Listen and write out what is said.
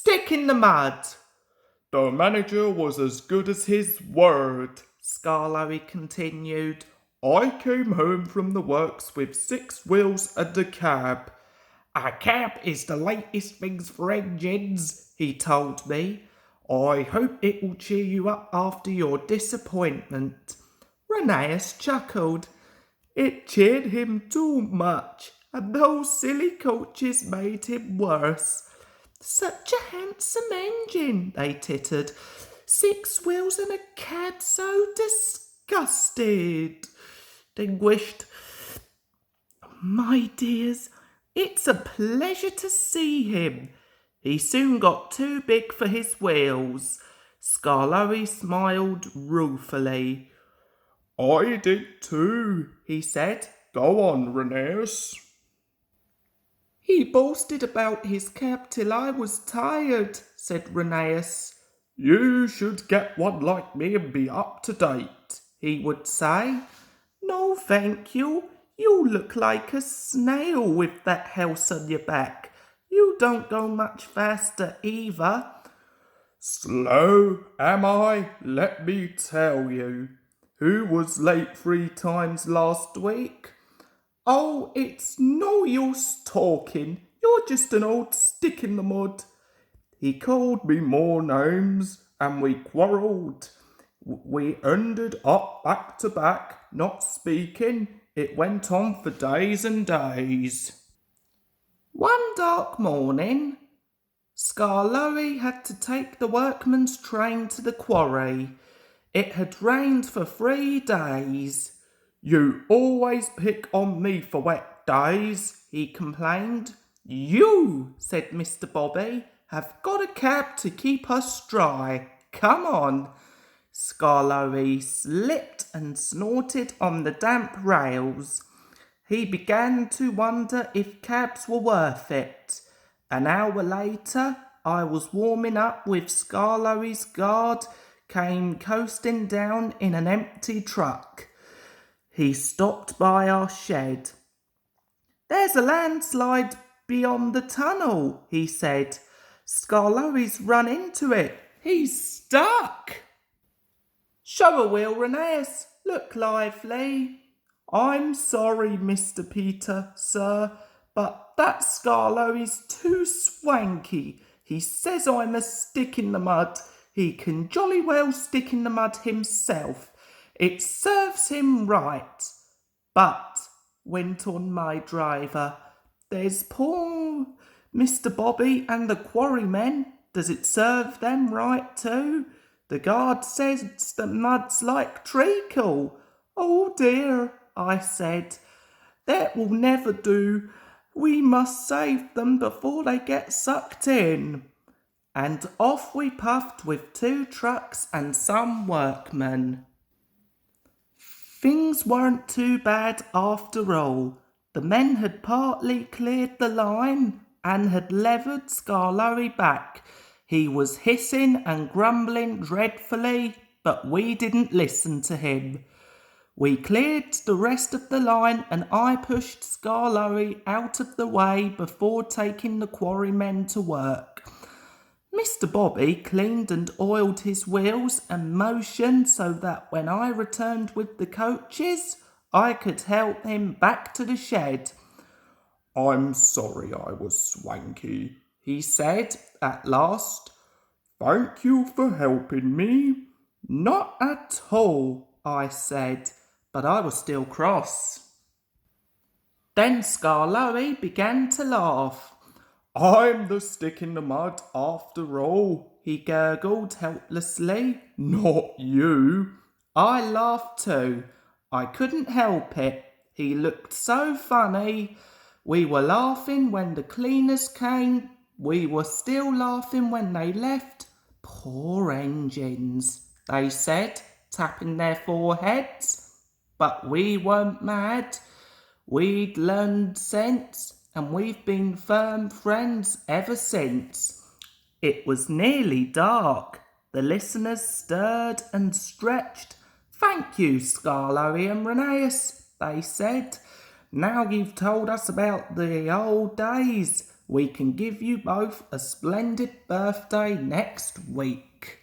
Stick in the mud. The manager was as good as his word, Scarlowy continued. I came home from the works with 6 wheels and a cab. A cab is the latest things for engines, he told me. I hope it will cheer you up after your disappointment. Rheneas chuckled. It cheered him too much, and those silly coaches made him worse. Such a handsome engine, they tittered. 6 wheels and a cab, so disgusted. Distinguished. My dears, it's a pleasure to see him. He soon got too big for his wheels. Scarlowy smiled ruefully. I did too, he said. Go on, Rheneas. He boasted about his cab till I was tired, said Rheneas. You should get one like me and be up to date, he would say. No, thank you. You look like a snail with that house on your back. You don't go much faster either. Slow, am I? Let me tell you. Who was late 3 times last week? Oh, it's no use talking. You're just an old stick in the mud. He called me more names, and we quarrelled. We ended up back to back, not speaking. It went on for days and days. One dark morning, Scarlowy had to take the workman's train to the quarry. It had rained for 3 days. You always pick on me for wet days, he complained. You, said Mr. Bobby, have got a cab to keep us dry. Come on. Scarlowy slipped and snorted on the damp rails. He began to wonder if cabs were worth it. An hour later, I was warming up with Scarlowy's guard came coasting down in an empty truck. He stopped by our shed. There's a landslide beyond the tunnel, he said. Scarlowy's run into it. He's stuck. Show a wheel, Rheneas. Look lively. I'm sorry, Mr. Peter, sir, but that Scarlowy's too swanky. He says I'm a stick in the mud. He can jolly well stick in the mud himself. It serves him right. But, went on my driver, there's poor Mr. Bobby and the quarrymen. Does it serve them right too? The guard says the mud's like treacle. Oh dear, I said. That will never do. We must save them before they get sucked in. And off we puffed with 2 trucks and some workmen. Things weren't too bad after all. The men had partly cleared the line and had levered Scarlowy back. He was hissing and grumbling dreadfully, but we didn't listen to him. We cleared the rest of the line and I pushed Scarlowy out of the way before taking the quarrymen to work. Mr. Bobby cleaned and oiled his wheels and motioned so that when I returned with the coaches, I could help him back to the shed. I'm sorry I was swanky, he said at last. Thank you for helping me. Not at all, I said, but I was still cross. Then Scarlowy began to laugh. I'm the stick in the mud after all, he gurgled helplessly. Not you. I laughed too. I couldn't help it. He looked so funny. We were laughing when the cleaners came. We were still laughing when they left. Poor engines, they said, tapping their foreheads. But we weren't mad. We'd learned sense, and we've been firm friends ever since. It was nearly dark. The listeners stirred and stretched. Thank you, Scarlowy and Rheneas, they said. Now you've told us about the old days. we can give you both a splendid birthday next week.